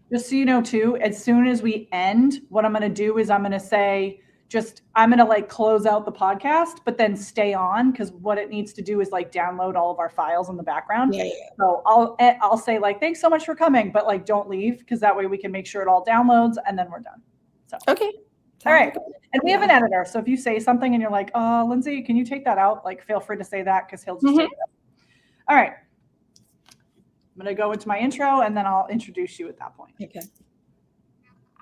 Just so you know too, as soon as we end, what I'm going to do is I'm going to say, I'm going to like close out the podcast, but then stay on because what it needs to do is like download all of our files in the background. Yeah, yeah. So I'll say like thanks so much for coming, but like don't leave because that way we can make sure it all downloads and then we're done. So Okay. all Sounds right. good. And we have Yeah. an editor. So if you say something and you're like, Lindsay, can you take that out? Like feel free to say that because he'll just take Hmm. it. All right. I'm going to go into my intro and then I'll introduce you at that point. Okay.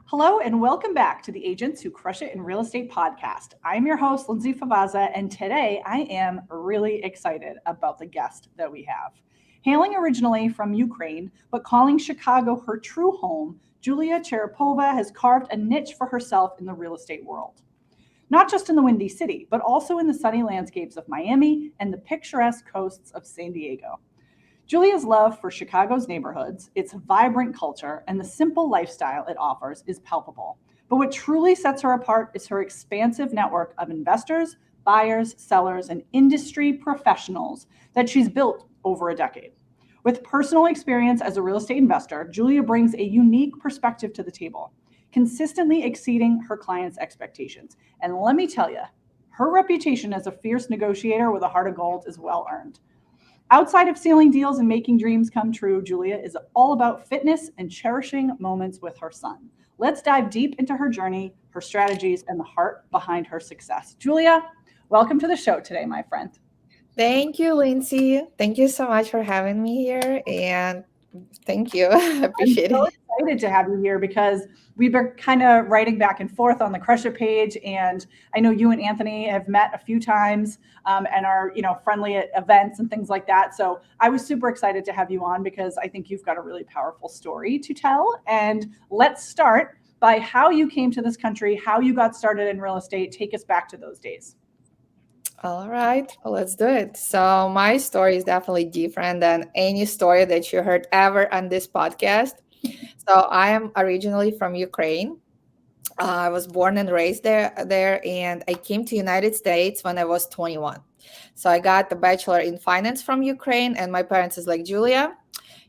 Hello and welcome back to the Agents Who Crush It in Real Estate podcast. I'm your host, Lindsay Favaza, and today I am really excited about the guest that we have. Hailing originally from Ukraine, but calling Chicago her true home, Julia Cherepova has carved a niche for herself in the real estate world. Not just in the Windy City, but also in the sunny landscapes of Miami and the picturesque coasts of San Diego. Julia's love for Chicago's neighborhoods, its vibrant culture, and the simple lifestyle it offers is palpable. But what truly sets her apart is her expansive network of investors, buyers, sellers, and industry professionals that she's built over a decade. With personal experience as a real estate investor, Julia brings a unique perspective to the table, consistently exceeding her clients' expectations. And let me tell you, her reputation as a fierce negotiator with a heart of gold is well earned. Outside of sealing deals and making dreams come true, Julia is all about fitness and cherishing moments with her son. Let's dive deep into her journey, her strategies, and the heart behind her success. Julia, welcome to the show today, my friend. Thank you, Lindsay. Thank you so much for having me here. And thank you. I'm Appreciate so it. excited to have you here because we've been kind of writing back and forth on the Crush It page, and I know you and Anthony have met a few times and are friendly at events and things like that. So I was super excited to have you on because I think you've got a really powerful story to tell. And let's start by how you came to this country, how you got started in real estate. Take us back to those days. All right, well, let's do it. So, my story is definitely different than any story that you heard ever on this podcast. So, I am originally from Ukraine. I was born and raised there, and I came to United States when I was 21. So, I got the bachelor in finance from Ukraine, and my parents is like, Julia,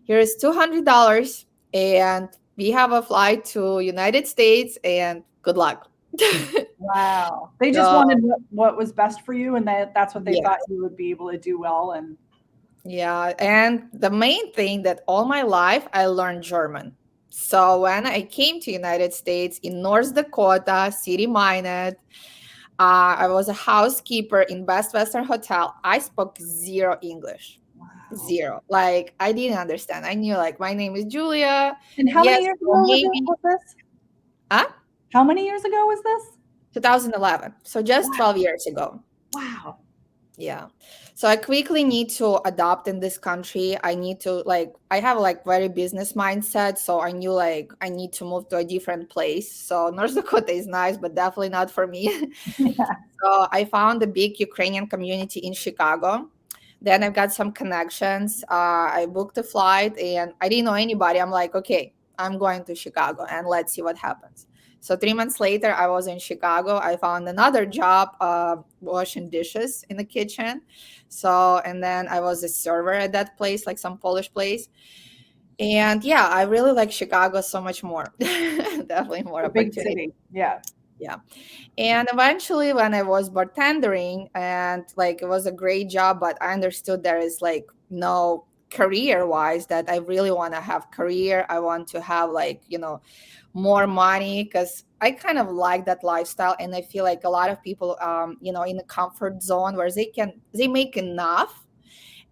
here is $200, and we have a flight to United States, and good luck. Wow. They just So, wanted what was best for you, and that's what they yeah. thought you would be able to do well. And Yeah, and the main thing that all my life I learned German. So when I came to United States in North Dakota, city minded, I was a housekeeper in Best Western Hotel. I spoke zero English, wow. zero. Like I didn't understand. I knew like my name is Julia. And how many Yes, years or ago maybe. was this? Huh? How many years ago was this? 2011. So just Wow. 12 years ago. Wow. Yeah. So I quickly need to adopt in this country. I need to like I have like very business mindset. So I knew like I need to move to a different place. So North Dakota is nice, but definitely not for me. Yeah. So I found a big Ukrainian community in Chicago. Then I've got some connections. I booked a flight and I didn't know anybody. I'm like, okay, I'm going to Chicago and let's see what happens. So 3 months later, I was in Chicago. I found another job washing dishes in the kitchen. So, and then I was a server at that place, like some Polish place. And yeah, I really like Chicago so much more. Definitely more A big opportunity. city. Yeah. Yeah. And eventually, when I was bartendering, and like it was a great job, but I understood there is like no career wise that I really want to have career. I want to have like, more money because I kind of like that lifestyle. And I feel like a lot of people, in the comfort zone where they make enough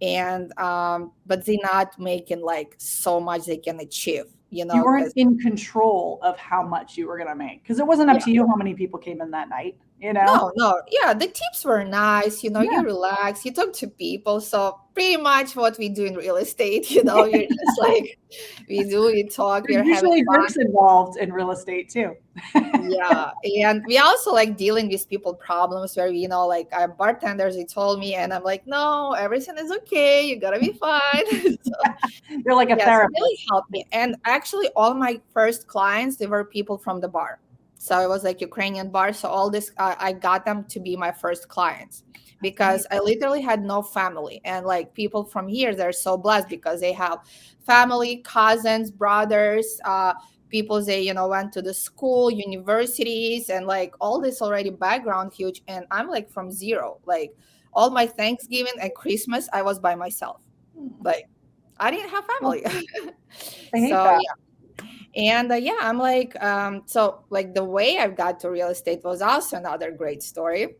and, but they not making like so much they can achieve, You weren't because, in control of how much you were going to make because it wasn't up yeah. to you how many people came in that night, No, no. Yeah, the tips were nice. Yeah. You relax, you talk to people. So pretty much what we do in real estate, you're just like we talk, There's we're having usually fun. drinks involved in real estate too. Yeah. And we also like dealing with people problems where like our bartenders they told me and I'm like, no, everything is okay, you gotta be fine. So You're like a yes, it therapist. really helped me. And actually all my first clients, they were people from the bar. So it was like Ukrainian bar. So all this, I got them to be my first clients That's amazing. because I literally had no family. And like people from here, they're so blessed because they have family, cousins, brothers, people they, went to the school, universities, and like all this already background huge. And I'm like from zero. Like all my Thanksgiving and Christmas, I was by myself. Hmm. Like I didn't have Well, family. I hate So that. and yeah, I'm like, so like the way I got to real estate was also another great story.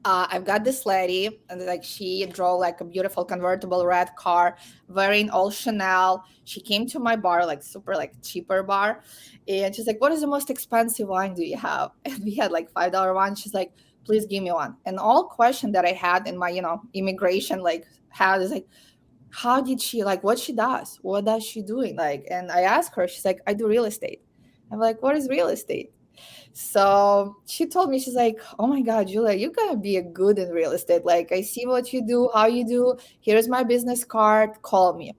I've got this lady, and like she drove like a beautiful convertible red car, wearing all Chanel. She came to my bar, like super like cheaper bar, and she's like, "What is the most expensive wine do you have?" And we had like $5 wine. She's like, "Please give me one." And all question that I had in my immigration like had is like, how did she like what she does, what does she doing, like, and I asked her, she's like, I do real estate. I'm like, what is real estate? So she told me, she's like, oh my god, Julia, you gotta be a good in real estate, like I see what you do, how you do, here's my business card, call me.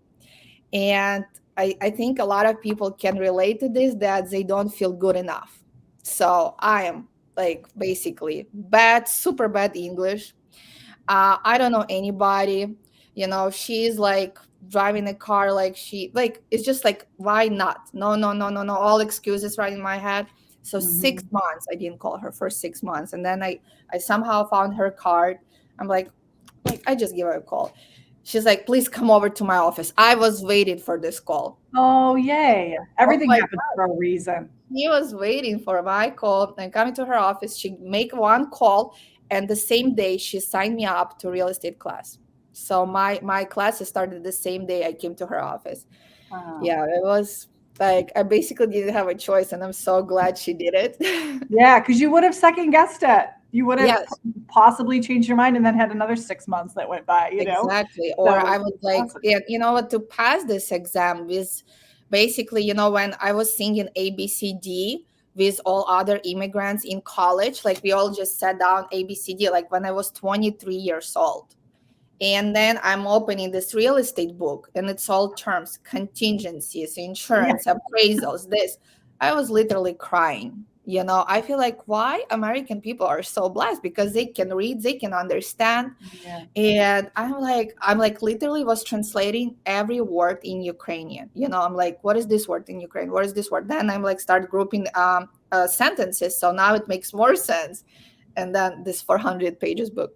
And I think a lot of people can relate to this, that they don't feel good enough. So I am like basically bad, super bad English. I don't know anybody. She's like driving a car like she like it's just like why not? No, no, no, no, no. All excuses right in my head. So six Hmm. months I didn't call her for 6 months, and then I somehow found her card. I'm like I just give her a call. She's like, please come over to my office. I was waiting for this call. Oh, yay. Oh Everything my happens for a reason. He was waiting for my call and coming to her office. She make one call, and the same day she signed me up to real estate class. So my classes started the same day I came to her office. Wow. Yeah, it was like I basically didn't have a choice, and I'm so glad she did it. Yeah, because you would have second guessed it. You would have Yes, possibly changed your mind and then had another 6 months that went by, exactly. Or So I it's was like, awesome. yeah, you know what, to pass this exam is basically, when I was singing ABCD with all other immigrants in college, like we all just sat down ABCD, like when I was 23 years old. And then I'm opening this real estate book, and it's all terms, contingencies, Yeah. insurance, appraisals, this. I was literally crying. I feel like why American people are so blessed because they can read, they can understand. Yeah. And I'm like literally was translating every word in Ukrainian. I'm like, what is this word in Ukraine? What is this word? Then I'm like start grouping sentences. So now it makes more sense. And then this 400 pages book.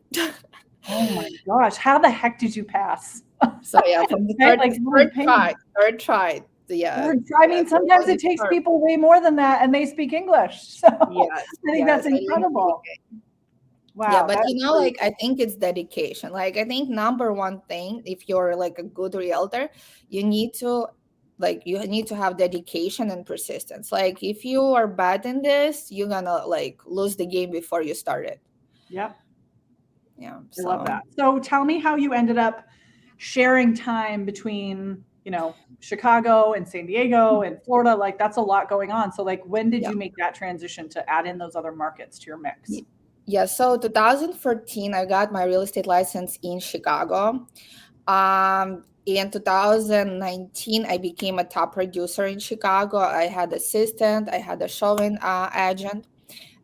Oh my gosh. How the heck did you pass? So yeah, from the Right? third Like how many third pages? try, third try. Yeah, I yeah. mean, So it sometimes was it a takes term. people way more than that and they speak English. So Yes, I think that's yes. I didn't speak. incredible. Yeah, Wow, but that's great. like I think it's dedication. Like I think number one thing, if you're like a good realtor, you need to have dedication and persistence. Like if you are bad in this, you're gonna like lose the game before you start it. Yep. Yeah. I love So that. So tell me how you ended up sharing time between, Chicago and San Diego and Florida. Like that's a lot going on. So like when did yeah. you make that transition to add in those other markets to your mix? Y- Yeah, so 2014 I got my real estate license in Chicago. In 2019, I became a top producer in Chicago. I had assistant, I had a showing agent.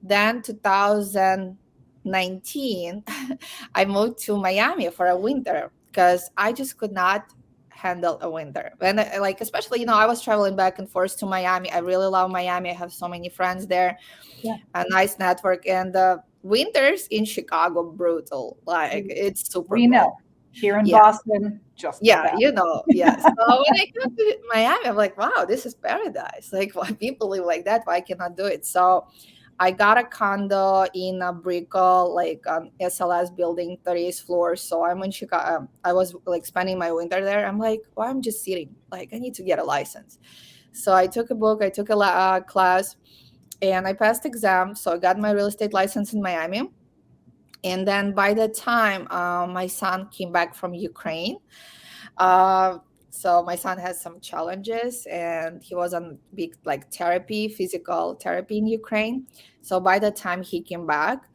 Then 2019, I moved to Miami for a winter because I just could not handle a winter. And like especially, I was traveling back and forth to Miami. I really love Miami. I have so many friends there, Yeah. a nice network. And the winters in Chicago brutal. Like We, it's super we cold. know here in Yeah. Boston, just as Yeah, bad. yes. So when I got to Miami, I'm like, wow, this is paradise. Like, why people live like that? Why cannot do it? So I got a condo in a Brickell, like SLS building, 30th floor. So I'm in Chicago. I was like spending my winter there. I'm like, why I'm just sitting? Like, I need to get a license. So I took a book, I took a class, and I passed exam. So I got my real estate license in Miami. And then by the time my son came back from Ukraine, uh, so my son has some challenges, and he was on big like therapy, physical therapy in Ukraine. So by the time he came back,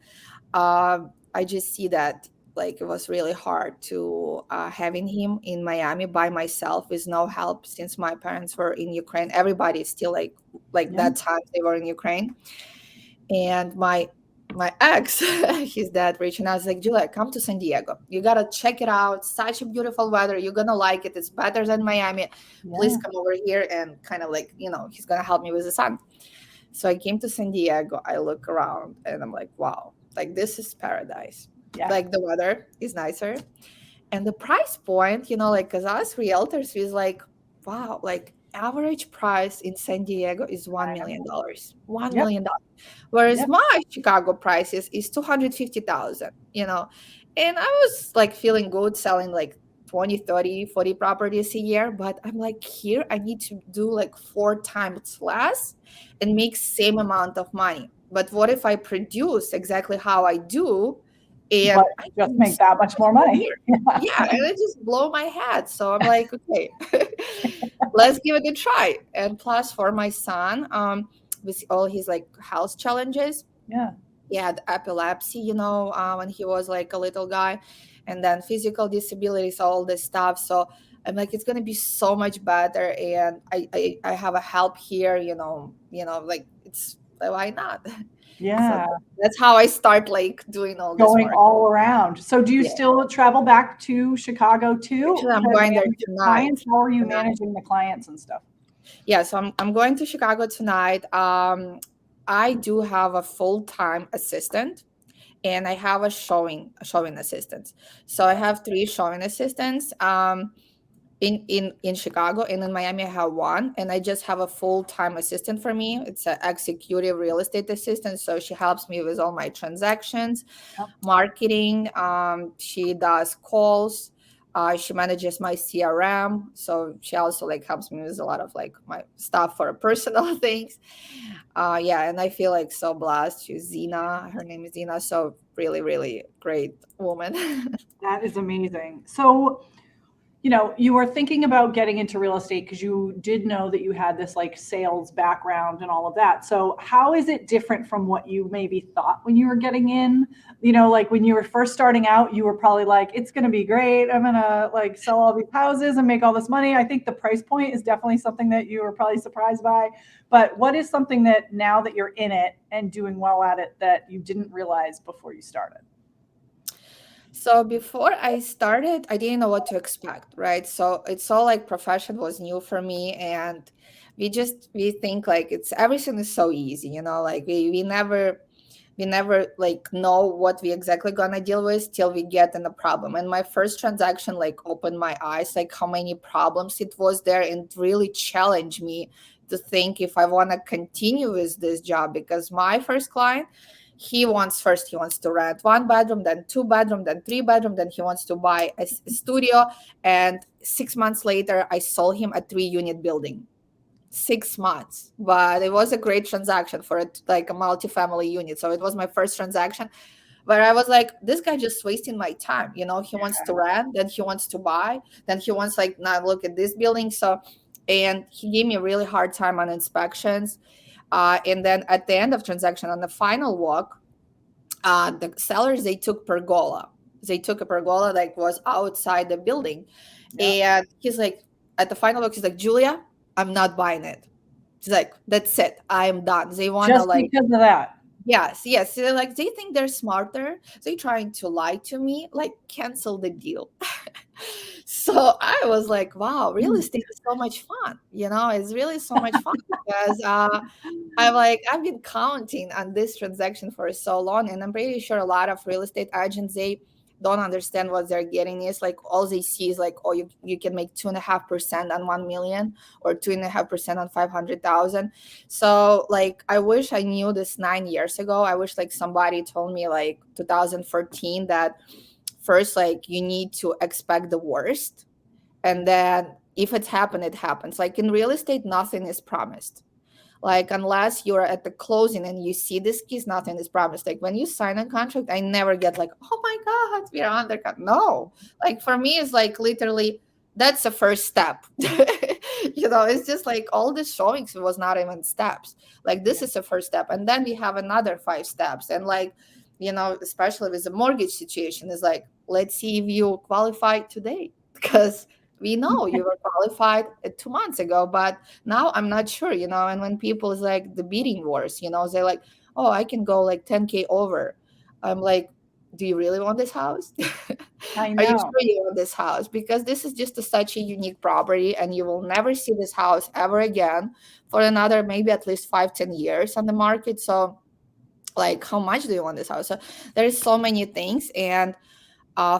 uh, I just see that like it was really hard to having him in Miami by myself with no help since my parents were in Ukraine. Everybody is still like like Yeah. that time they were in Ukraine. And my ex, his dad reaching out, was like, Julia, come to San Diego. You gotta check it out. Such a beautiful weather. You're gonna like it. It's better than Miami. Please Yeah. come over here and kind of like, he's gonna help me with the sun. So I came to San Diego. I look around and I'm like, wow, like this is paradise. Yeah. Like the weather is nicer. And the price point, like as us realtors, is like, wow, like average price in San Diego is $1 I know. million. dollars. $1 Yep. million. Whereas Yep. my Chicago prices is 250,000. And I was like feeling good selling like 20, 30, 40 properties a year. But I'm like, here I need to do like 4 times less and make same amount of money. But what if I produce exactly how I do But and I just can do make so that much much more more money. here? Yeah, and it just blow my head. So I'm like, okay, let's give it a try. And plus for my son, with all his like health challenges, Yeah. he had epilepsy, when he was like a little guy, and then physical disabilities, all this stuff. So I'm like, it's gonna be so much better, and I have a help here, like it's why not? So Yeah. that's how I start like doing all this Going market. all around. So do you Yeah, still travel back to Chicago too actually, I'm to going there manage your tonight. clients? How are you managing the clients and stuff? Yeah, so I'm going to Chicago tonight. I do have a full-time assistant and I have a showing assistant. So I have 3 showing assistants. In Chicago, and in Miami I have one, and I just have a full-time assistant for me. It's an executive real estate assistant, so she helps me with all my transactions, Yep. marketing. She does calls. She manages my CRM, so she also like helps me with a lot of like my stuff for personal things. Yeah, and I feel like so blessed. She's Zena. Her name is Zena. So really, really great woman. That is amazing. So, you were thinking about getting into real estate because you did know that you had this like sales background and all of that. So, how is it different from what you maybe thought when you were getting in? Like when you were first starting out, you were probably like, it's going to be great. I'm going to like sell all these houses and make all this money. I think the price point is definitely something that you were probably surprised by. But what is something that now that you're in it and doing well at it that you didn't realize before you started? So before I started, I didn't know what to expect, right? So it's all like profession was new for me, and we think like it's everything is so easy, like we never like know what we exactly gonna deal with till we get in a problem. And my first transaction like opened my eyes, like how many problems it was there, and really challenged me to think if I want to continue with this job. Because my first client, he wants to rent 1 bedroom, then 2 bedroom, then 3 bedroom, then he wants to buy a studio. And 6 months later I sold him a 3 unit building. 6 months, but it was a great transaction for it, like a multi-family unit. So it was my first transaction where I was like, this guy just wasting my time. He wants to rent, then he wants to buy, then he wants like now look at this building. So, and he gave me a really hard time on inspections. And then at the end of transaction, on the final walk, the sellers, they took pergola. They took a pergola like was outside the building, Yeah. and he's like, at the final walk, he's like, Julia, I'm not buying it. She's like, that's it. I'm done. They wanna Just like, because of that. yes, yes. They're like, they think they're smarter. They trying to lie to me, like cancel the deal. So I was like, wow, real Hmm. estate is so much fun. It's really so much fun because I've been counting on this transaction for so long, and I'm pretty sure a lot of real estate agents, they don't understand what they're getting is like all they see is like, oh, you can make 2.5% on 1 million or 2.5% on 500,000. So like I wish I knew this 9 years ago. I wish like somebody told me like 2014 that first like you need to expect the worst, and then if it's happened, it happens. Like in real estate, nothing is promised. Like unless you're at the closing and you see this keys, nothing is promised. Like when you sign a contract, I never get like, oh my god, we're under no. Like for me, it's like literally that's the first step. It's just like all the showings was not even steps. Like this is the first step, and then we have another 5 steps. And like, especially with the mortgage situation, is like, let's see if you qualify today. Because we know you were qualified 2 months ago, but now I'm not sure, and when people is like the bidding wars, they're like, oh, I can go like 10K over. I'm like, do you really want this house? I Are you know. sure you want this house? Because this is just such a unique property, and you will never see this house ever again for another maybe at least 5-10 years on the market. So like, how much do you want this house? So there's so many things. And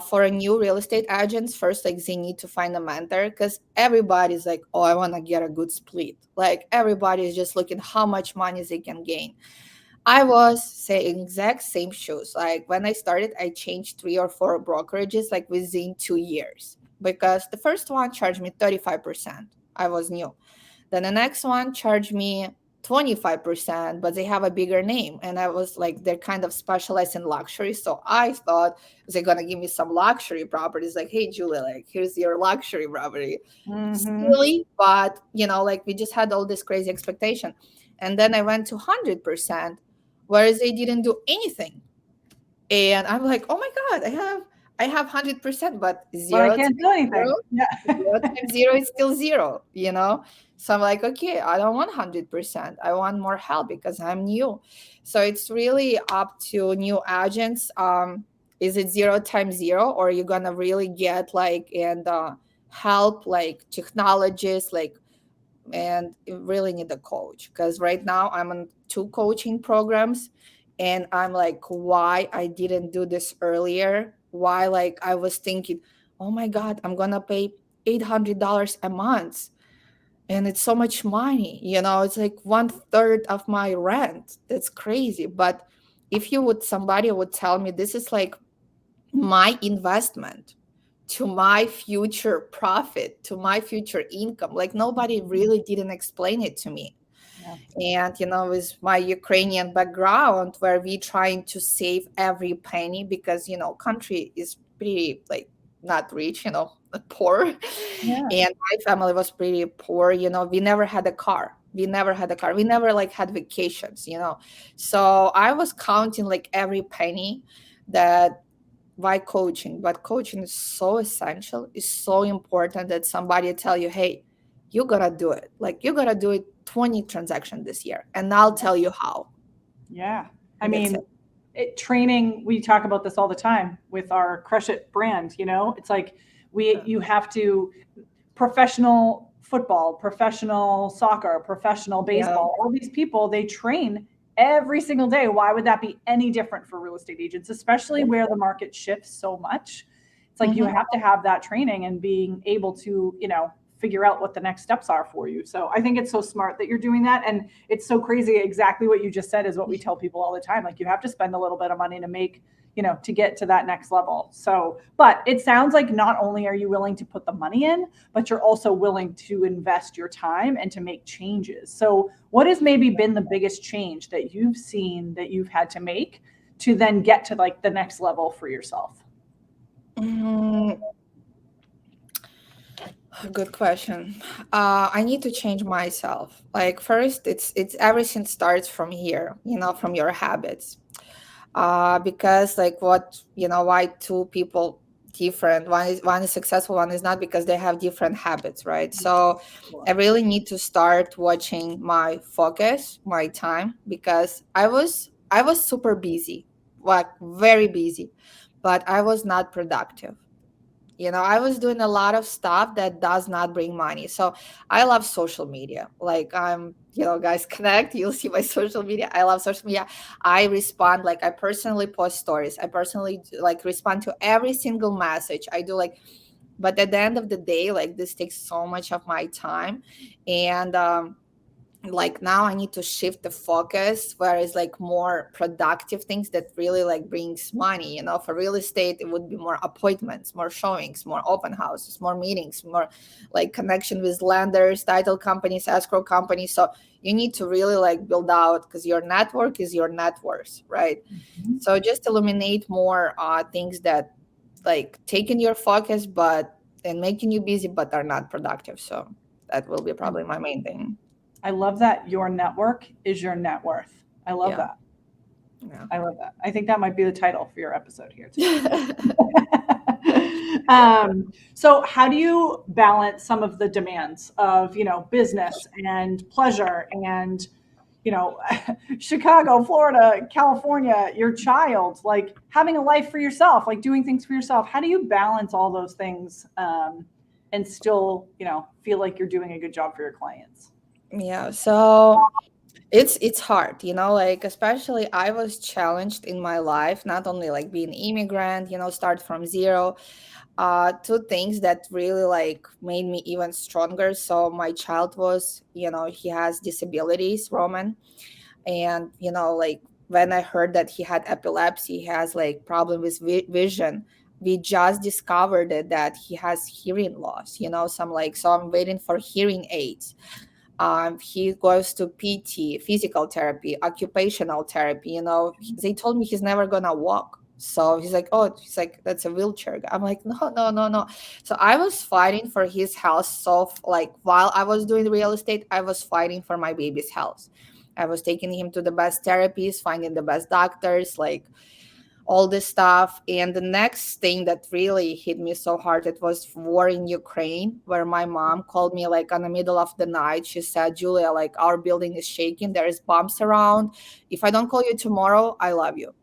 for a new real estate agents, first, like, they need to find a mentor, because everybody's like, oh, I want to get a good split. Like, everybody is just looking how much money they can gain. I was saying exact same shoes. Like, when I started, I changed 3 or 4 brokerages like within 2 years, because the first one charged me 35%. I was new. Then the next one charged me 25%, but they have a bigger name. And I was like, they're kind of specialized in luxury. So I thought they're going to give me some luxury properties. Like, hey, Julie, like, here's your luxury property. Hmm. Silly, but, like, we just had all this crazy expectation. And then I went to 100%, whereas they didn't do anything. And I'm like, oh my God, I have 100%, but But I zero can't do times zero, anything. Yeah. 0 is still zero. So I'm like, okay, I don't want 100%. I want more help because I'm new. So it's really up to new agents. Is it 0 times 0, or are you gonna really get like and help like technologists, like, and you really need a coach, because right now I'm on 2 coaching programs, and I'm like, why I didn't do this earlier? Why, like, I was thinking, oh my God, I'm gonna pay $800 a month, and it's so much money, it's like 1/3 of my rent. That's crazy. But if somebody would tell me this is like my investment to my future profit, to my future income, like, nobody really didn't explain it to me. Yeah. And with my Ukrainian background, where we trying to save every penny, because country is pretty, like, not rich, poor. Yeah. And my family was pretty poor. We never had a car. We never like had vacations. So I was counting like every penny. That Why coaching? But coaching is so essential, it's so important, that somebody tell you, hey, you gotta do it. Like, you gotta do it 20 transactions this year, and I'll tell you how. Yeah. I And that's it. mean, training, we talk about this all the time with our Crush It brand, it's like Yeah. you have to, professional football, professional soccer, professional Yeah. baseball, all these people, they train every single day. Why would that be any different for real estate agents, especially where the market shifts so much? It's like you Mhm. have to have that training and being able to, figure out what the next steps are for you. So I think it's so smart that you're doing that. And it's so crazy. Exactly what you just said is what we tell people all the time. Like, you have to spend a little bit of money to make, to get to that next level. So, but it sounds like not only are you willing to put the money in, but you're also willing to invest your time and to make changes. So what has maybe been the biggest change that you've seen that you've had to make to then get to like the next level for yourself? Mm, Good question. I need to change myself. Like, first, it's everything starts from here, from your habits. Because, like, why two people different, one is successful, one is not, because they have different habits, right? So I really need to start watching my focus, my time, because I was super busy, like very busy, but I was not productive. I was doing a lot of stuff that does not bring money. So I love social media. Like, guys, connect. You'll see my social media. I love social media. I respond, like, I personally post stories. I personally like respond to every single message. I do, like, but at the end of the day, like, this takes so much of my time. And like, now I need to shift the focus where it's like more productive things that really like brings money. For real estate, it would be more appointments, more showings, more open houses, more meetings, more like connection with lenders, title companies, escrow companies. So you need to really like build out, because your network is your net worth, right? Mhm. So just eliminate more things that like taking your focus but and making you busy but are not productive. So that will be probably my main thing. I love that your network is your net worth. I love Yeah. that. Yeah. I love that. I think that might be the title for your episode here today. So how do you balance some of the demands of, business and pleasure and, you know, Chicago, Florida, California, your child, like having a life for yourself, like doing things for yourself? How do you balance all those things and still, feel like you're doing a good job for your clients? Yeah, so it's hard, like especially I was challenged in my life, not only like being immigrant, start from zero. Two things that really like made me even stronger. So my child was, he has disabilities, Roman, and like when I heard that he had epilepsy, he has like problem with vision. We just discovered it, that he has hearing loss, some like, so I'm waiting for hearing aids. He goes to PT, physical therapy, occupational therapy. They told me he's never gonna walk. So he's like, oh, he's like, that's a wheelchair. I'm like, no, no, no, no. So I was fighting for his health. So like while I was doing real estate, I was fighting for my baby's health. I was taking him to the best therapies, finding the best doctors, like all this stuff. And the next thing that really hit me so hard, it was war in Ukraine, where my mom called me like on the middle of the night. She said, Julia, like our building is shaking, there is bombs around. If I don't call you tomorrow, I love you.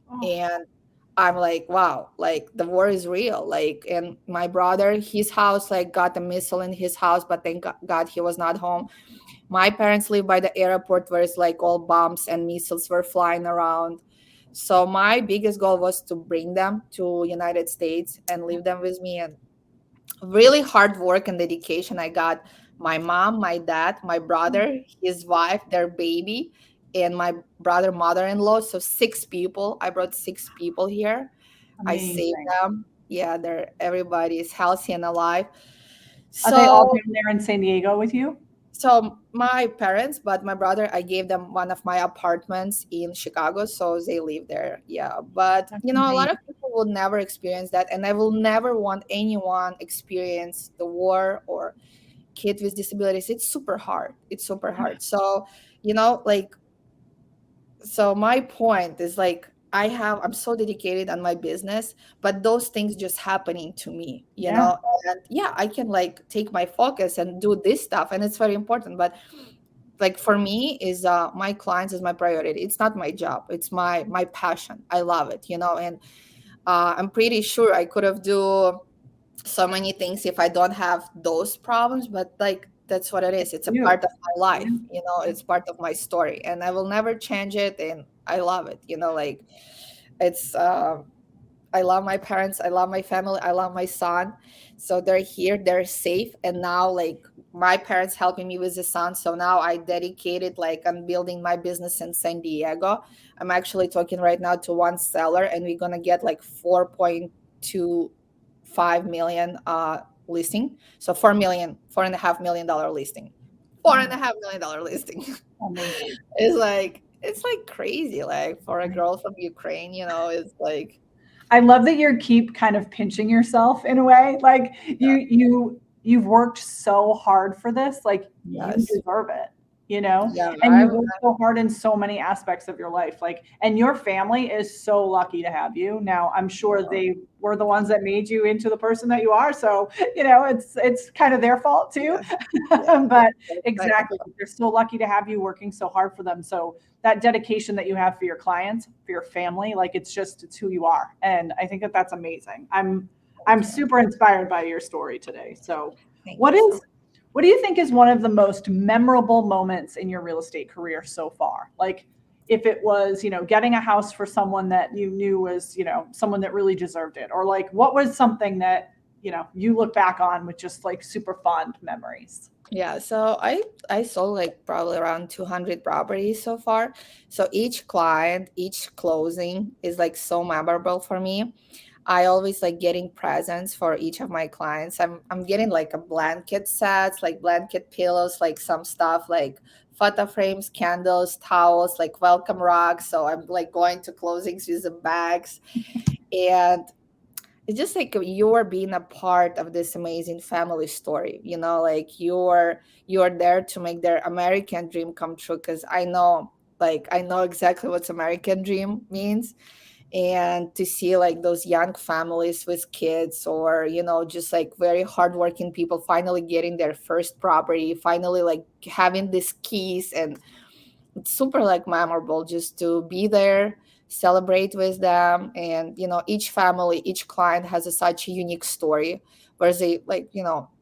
Oh, And I'm like, wow, like the war is real. Like, and my brother, his house like got a missile in his house, but thank God he was not home. My parents live by the airport where it's like all bombs and missiles were flying around. So my biggest goal was to bring them to United States and leave them with me. And really hard work and dedication. I got my mom, my dad, my brother, his wife, their baby, and my brother, mother-in-law. So 6 people. I brought 6 people here. I saved amazing. them. Yeah, they're everybody is healthy and alive. Are they all So down there in San Diego with you? so my parents, but my brother, I gave them one of my apartments in Chicago, so they live there. Yeah, but That's a lot of amazing. people will never experience that, and I will never want anyone experience the war or kid with disabilities. It's super hard. It's super hard. So like, so my point is like I'm so dedicated on my business, but those things just happening to me, Yeah. and yeah, I can like take my focus and do this stuff, and it's very important. But like for me is my clients is my priority. It's not my job, it's my passion. I love it, and I'm pretty sure I could have do so many things if I don't have those problems, but like that's what it is. It's a You. part of my Yeah. life, Yeah. it's part of my story, and I will never change it, and I love it, like it's I love my parents, I love my family, I love my son. So they're here, they're safe. And now like my parents helping me with the son. So now I dedicated like I'm building my business in San Diego. I'm actually talking right now to one seller, and we're gonna get like 4.25 million listing. So 4 million, $4.5 million listing. Four and a Oh, half million dollar listing. amazing. It's like crazy. Like for a girl from Ukraine, it's like I love that you keep kind of pinching yourself in a way. Like yeah. you've worked so hard for this. Like you Yes. deserve it, you know? Yeah, And you work so hard in so many aspects of your life. Like, and your family is so lucky to have you. Now, I'm sure yeah, they were the ones that made you into the person that you are. So, it's kind of their fault too. yeah, yeah. But That's like, exactly, they're so lucky to have you working so hard for them. So that dedication that you have for your clients, for your family, like it's who you are. And I think that that's amazing. I'm thank you. super inspired by your story today. So, Thank what you so much. is what do you think is one of the most memorable moments in your real estate career so far? Like if it was, getting a house for someone that you knew was, someone that really deserved it, or like what was something that, you look back on with just like super fond memories? Yeah, so I sold like probably around 200 properties so far. So each client, each closing is like so memorable for me. I always like getting presents for each of my clients. I'm getting like a blanket sets, like blanket pillows, like some stuff like photo frames, candles, towels, like welcome rugs. So I'm like going to closings with the bags. And it's just like you're being a part of this amazing family story, like you're there to make their American dream come true. Because I know exactly what American dream means. and to see like those young families with kids, or just like very hardworking people finally getting their first property, finally like having these keys. And it's super like memorable just to be there, celebrate with them. And each family, each client has such a unique story, where they like,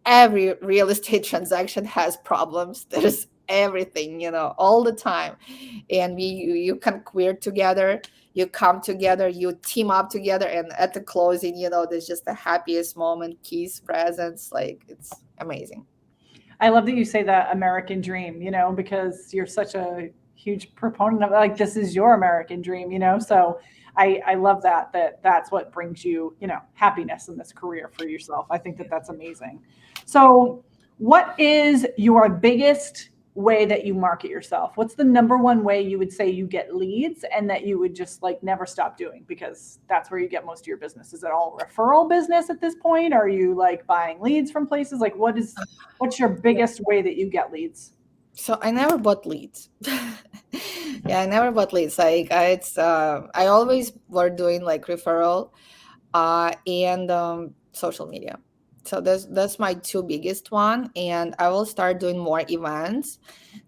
every real estate transaction has problems. There's everything, all the time. And you can queer together, you come together, you team up together, and at the closing, there's just the happiest moment, keys, presents, like it's amazing. I love that you say that American dream, because you're such a huge proponent of like this is your American dream, So I love that that's what brings you, happiness in this career for yourself. I think that that's amazing. So, what is your biggest way that you market yourself? What's the number one way you would say you get leads and that you would just like never stop doing because that's where you get most of your business? Is it all referral business at this point? Are you like buying leads from places? Like what's your biggest way that you get leads? So I never bought leads. Yeah, I never bought leads. Like I always were doing like referral, and social media. So that's my two biggest one, and I will start doing more events,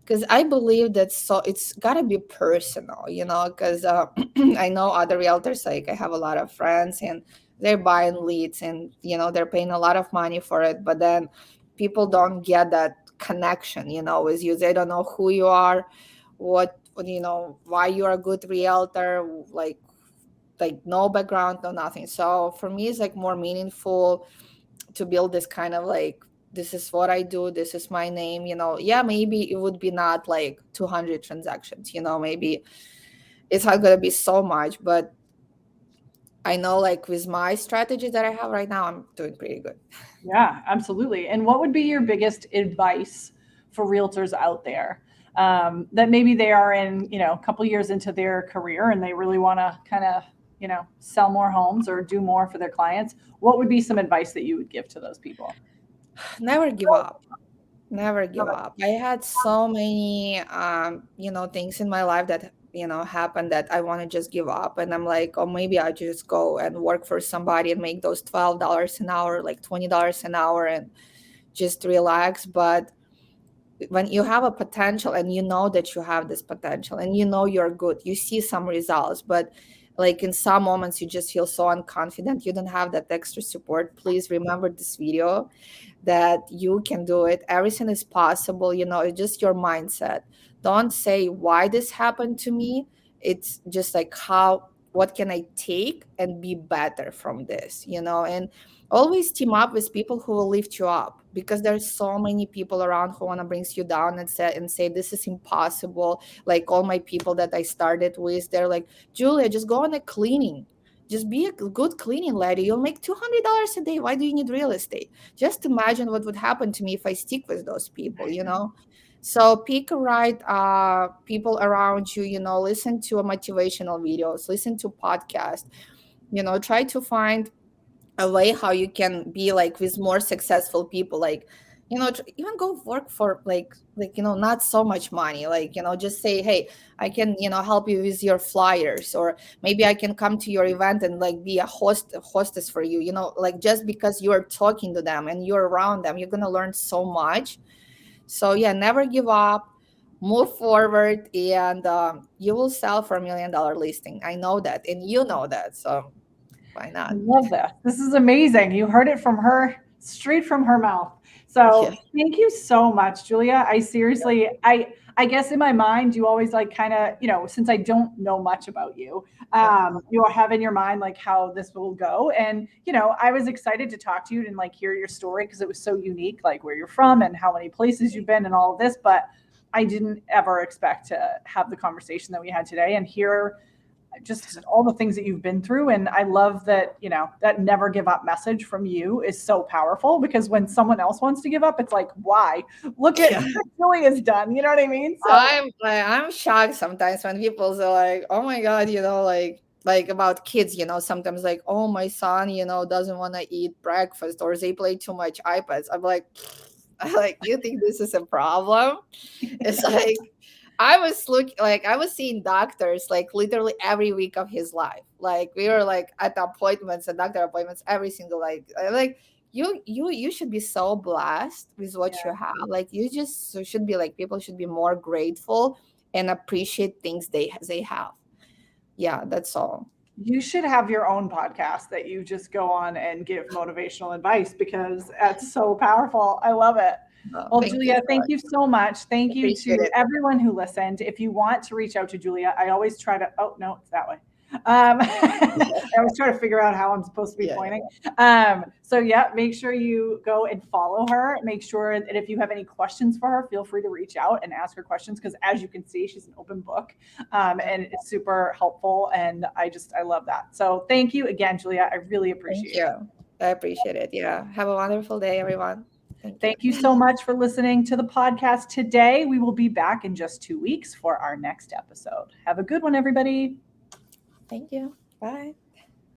because I believe that, so it's gotta be personal, because I know other realtors, like I have a lot of friends, and they're buying leads, and they're paying a lot of money for it, but then people don't get that connection, with you. They don't know who you are, why you're a good realtor, like no background, no nothing. So for me, it's like more meaningful to build this kind of like, this is what I do, this is my name. Yeah, maybe it would be not like 200 transactions, maybe it's not going to be so much, but I know like with my strategy that I have right now, I'm doing pretty good. Yeah, absolutely. And what would be your biggest advice for realtors out there that maybe they are in, a couple years into their career and they really want to kind of, sell more homes or do more for their clients? What would be some advice that you would give to those people? Never give up. Never give up. I had so many things in my life that happened that I want to just give up, and I'm like, oh, maybe I just go and work for somebody and make those $12 an hour, like $20 an hour, and just relax. But when you have a potential, and you know that you have this potential, and you're good, you see some results, but like in some moments you just feel so unconfident, you don't have that extra support, please remember this video, that you can do it. Everything is possible. It's just your mindset. Don't say why this happened to me. It's just like, what can I take and be better from this, and always team up with people who will lift you up, because there's so many people around who want to bring you down and say this is impossible. Like all my people that I started with, they're like, Julia, just go on a cleaning, just be a good cleaning lady, you'll make $200 a day, why do you need real estate? Just imagine what would happen to me if I stick with those people. So pick a right people around you, listen to a motivational videos, listen to podcasts, try to find a way how you can be like with more successful people, like even go work for like not so much money, like just say, hey, I can help you with your flyers, or maybe I can come to your event and like be a hostess for you, like just because you're talking to them and you're around them, you're gonna learn so much. So yeah, never give up, move forward, and you will sell for $1 million listing. I know that, and you know that, so why I not? love this. This is amazing. You heard it from her, straight from her mouth. Yeah. So thank you so much, Julia. I seriously, I guess in my mind, you always like kind of, since I don't know much about you, Yeah. you have in your mind like how this will go. And, I was excited to talk to you and like hear your story because it was so unique, like where you're from and how many places you've been and all of this. But I didn't ever expect to have the conversation that we had today and hear just all the things that you've been through. And I love that, that never give up message from you is so powerful because when someone else wants to give up, it's like, why? Look at Yeah. what Julia's done. You know what I mean? So I'm shocked sometimes when people say like, oh my god, like about kids, sometimes like, oh, my son, doesn't want to eat breakfast, or they play too much iPads. I'm like, I like, you think this is a problem? It's like, I was seeing doctors like literally every week of his life. Like we were like at the appointments and doctor appointments every single like you should be so blessed with what you Yeah. have. Like you just should be like people should be more grateful and appreciate things they have. Yeah, that's all. You should have your own podcast that you just go on and give motivational advice because that's so powerful. I love it. Well, Thank you Julia, so thank much. you so much. Thank you Appreciate to it. everyone who listened. If you want to reach out to Julia, I always try to, oh, no, it's that way. I always try to figure out how I'm supposed to be Yeah, pointing. So yeah, make sure you go and follow her. Make sure that if you have any questions for her, feel free to reach out and ask her questions because as you can see, she's an open book, yeah. and it's super helpful. And I love that. So thank you again, Julia. I really Thank appreciate it. you. I appreciate it. Yeah. Have a wonderful day, everyone. Thank you. Thank you so much for listening to the podcast today. We will be back in just 2 weeks for our next episode. Have a good one, everybody. Thank you. Bye.